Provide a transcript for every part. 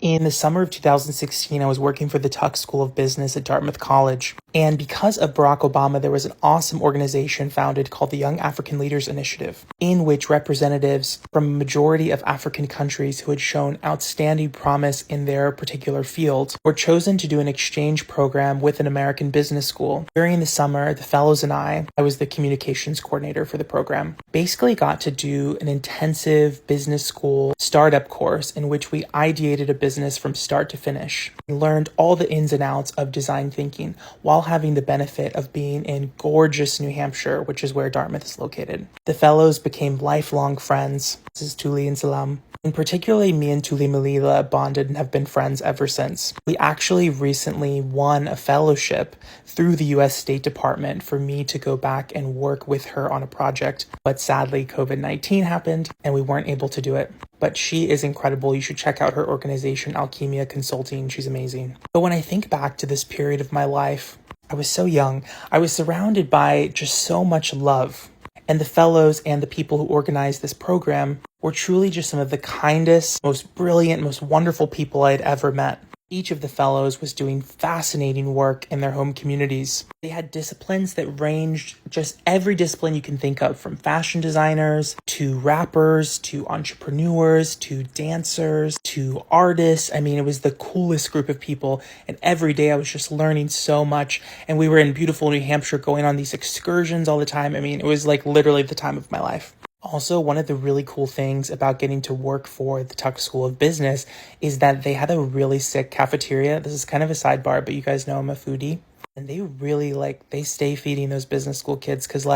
In the summer of 2016, I was working for the Tuck School of Business at Dartmouth College. And because of Barack Obama, there was an awesome organization founded called the Young African Leaders Initiative, in which representatives from a majority of African countries who had shown outstanding promise in their particular field were chosen to do an exchange program with an American business school. During the summer, the fellows and I was the communications coordinator for the program, basically got to do an intensive business school startup course in which we ideated a business from start to finish and learned all the ins and outs of design thinking while having the benefit of being in gorgeous New Hampshire, which is where Dartmouth is located. The fellows became lifelong friends. This is Tuli and Salam. And particularly me and Tuli Malila bonded and have been friends ever since. We actually recently won a fellowship through the US State Department for me to go back and work with her on a project. But sadly, COVID-19 happened and we weren't able to do it. But she is incredible. You should check out her organization, Alchemia Consulting. She's amazing. But when I think back to this period of my life, I was so young. I was surrounded by just so much love. And the fellows and the people who organized this program were truly just some of the kindest, most brilliant, most wonderful people I'd ever met. Each of the fellows was doing fascinating work in their home communities. They had disciplines that ranged just every discipline you can think of, from fashion designers to rappers to entrepreneurs to dancers to artists. I mean, it was the coolest group of people. And every day I was just learning so much. And we were in beautiful New Hampshire going on these excursions all the time. I mean, it was like literally the time of my life. Also, one of the really cool things about getting to work for the Tuck School of Business is that they had a really sick cafeteria. This is kind of a sidebar, but you guys know I'm a foodie. And they really they stay feeding those business school kids because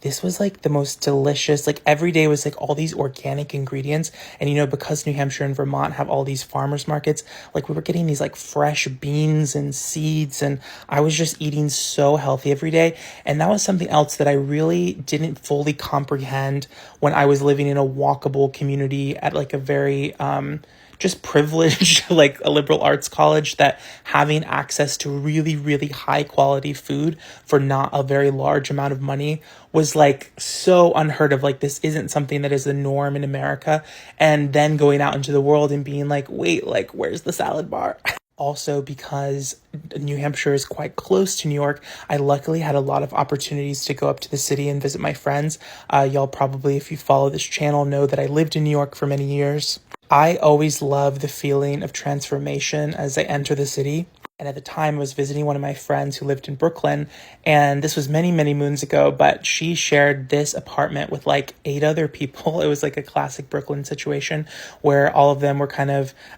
this was the most delicious, every day was all these organic ingredients. And because New Hampshire and Vermont have all these farmers markets, we were getting these fresh beans and seeds, and I was just eating so healthy every day. And that was something else that I really didn't fully comprehend when I was living in a walkable community at a very just privileged, a liberal arts college, that having access to really, really high quality food for not a very large amount of money was so unheard of. This isn't something that is the norm in America. And then going out into the world and being wait, where's the salad bar? Also, because New Hampshire is quite close to New York, I luckily had a lot of opportunities to go up to the city and visit my friends. Y'all probably, if you follow this channel, know that I lived in New York for many years. I always love the feeling of transformation as I enter the city. And at the time, I was visiting one of my friends who lived in Brooklyn. And this was many, many moons ago, but she shared this apartment with 8 other people. It was a classic Brooklyn situation where all of them were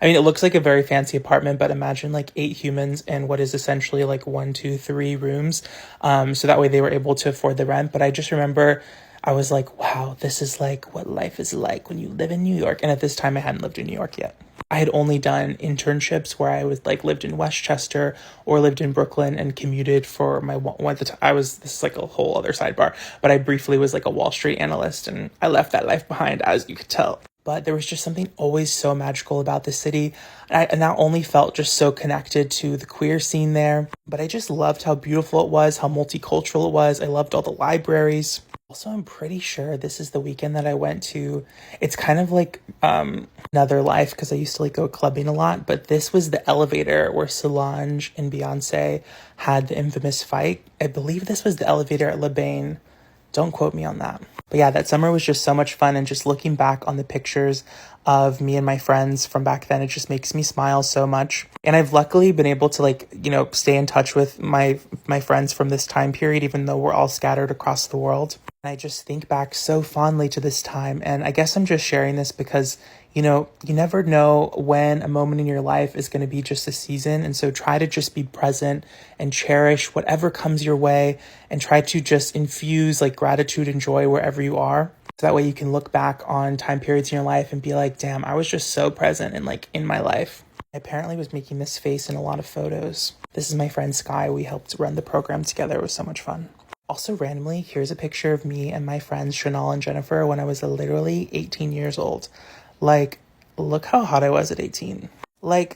it looks like a very fancy apartment, but imagine 8 humans in what is essentially 1, 2, 3 rooms. So that way they were able to afford the rent. But I just remember I was wow, this is what life is like when you live in New York. And at this time, I hadn't lived in New York yet. I had only done internships where I was lived in Westchester or lived in Brooklyn and commuted for my one. This is a whole other sidebar, but I briefly was a Wall Street analyst, and I left that life behind, as you could tell. But there was just something always so magical about the city. And I not only felt just so connected to the queer scene there, but I just loved how beautiful it was, how multicultural it was. I loved all the libraries. Also, I'm pretty sure this is the weekend that I went to. It's kind of another life because I used to go clubbing a lot. But this was the elevator where Solange and Beyonce had the infamous fight. I believe this was the elevator at LeBain. Don't quote me on that. But yeah, that summer was just so much fun. And just looking back on the pictures of me and my friends from back then, it just makes me smile so much. And I've luckily been able to stay in touch with my friends from this time period, even though we're all scattered across the world. And I just think back so fondly to this time. And I guess I'm just sharing this because, you never know when a moment in your life is going to be just a season. And so try to just be present and cherish whatever comes your way, and try to just infuse gratitude and joy wherever you are. So that way you can look back on time periods in your life and be damn, I was just so present and in my life. I apparently was making this face in a lot of photos. This is my friend Sky. We helped run the program together. It was so much fun. Also, randomly, here's a picture of me and my friends Chanel and Jennifer when I was literally 18 years old. Look how hot I was at 18.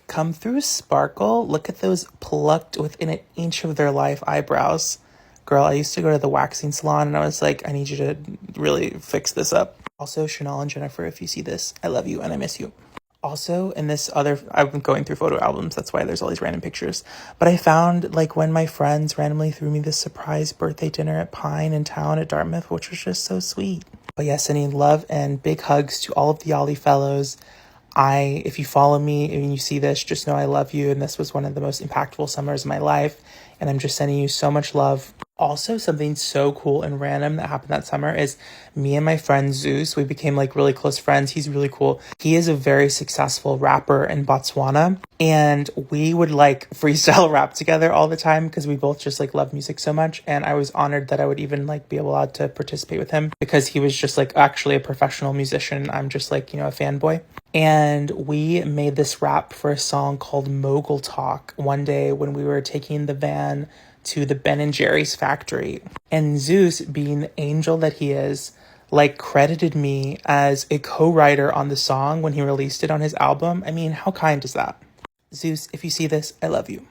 Come through sparkle. Look at those plucked within an inch of their life eyebrows. Girl, I used to go to the waxing salon and I was I need you to really fix this up. Also, Chanel and Jennifer, if you see this, I love you and I miss you. Also, in this other, I've been going through photo albums, that's why there's all these random pictures. But I found, like, when my friends randomly threw me this surprise birthday dinner at Pine in town at Dartmouth, which was just so sweet. But yes, sending love and big hugs to all of the Ollie fellows. If you follow me and you see this, just know I love you. And this was one of the most impactful summers of my life. And I'm just sending you so much love. Also, something so cool and random that happened that summer is me and my friend Zeus, we became like really close friends. He's really cool. He is a very successful rapper in Botswana. And we would like freestyle rap together all the time because we both just like love music so much. And I was honored that I would even like be allowed to participate with him because he was just like actually a professional musician. I'm just like, you know, a fanboy. And we made this rap for a song called Mogul Talk one day when we were taking the van to the Ben & Jerry's factory. And Zeus, being the angel that he is, like credited me as a co-writer on the song when he released it on his album. I mean, how kind is that? Zeus, if you see this, I love you.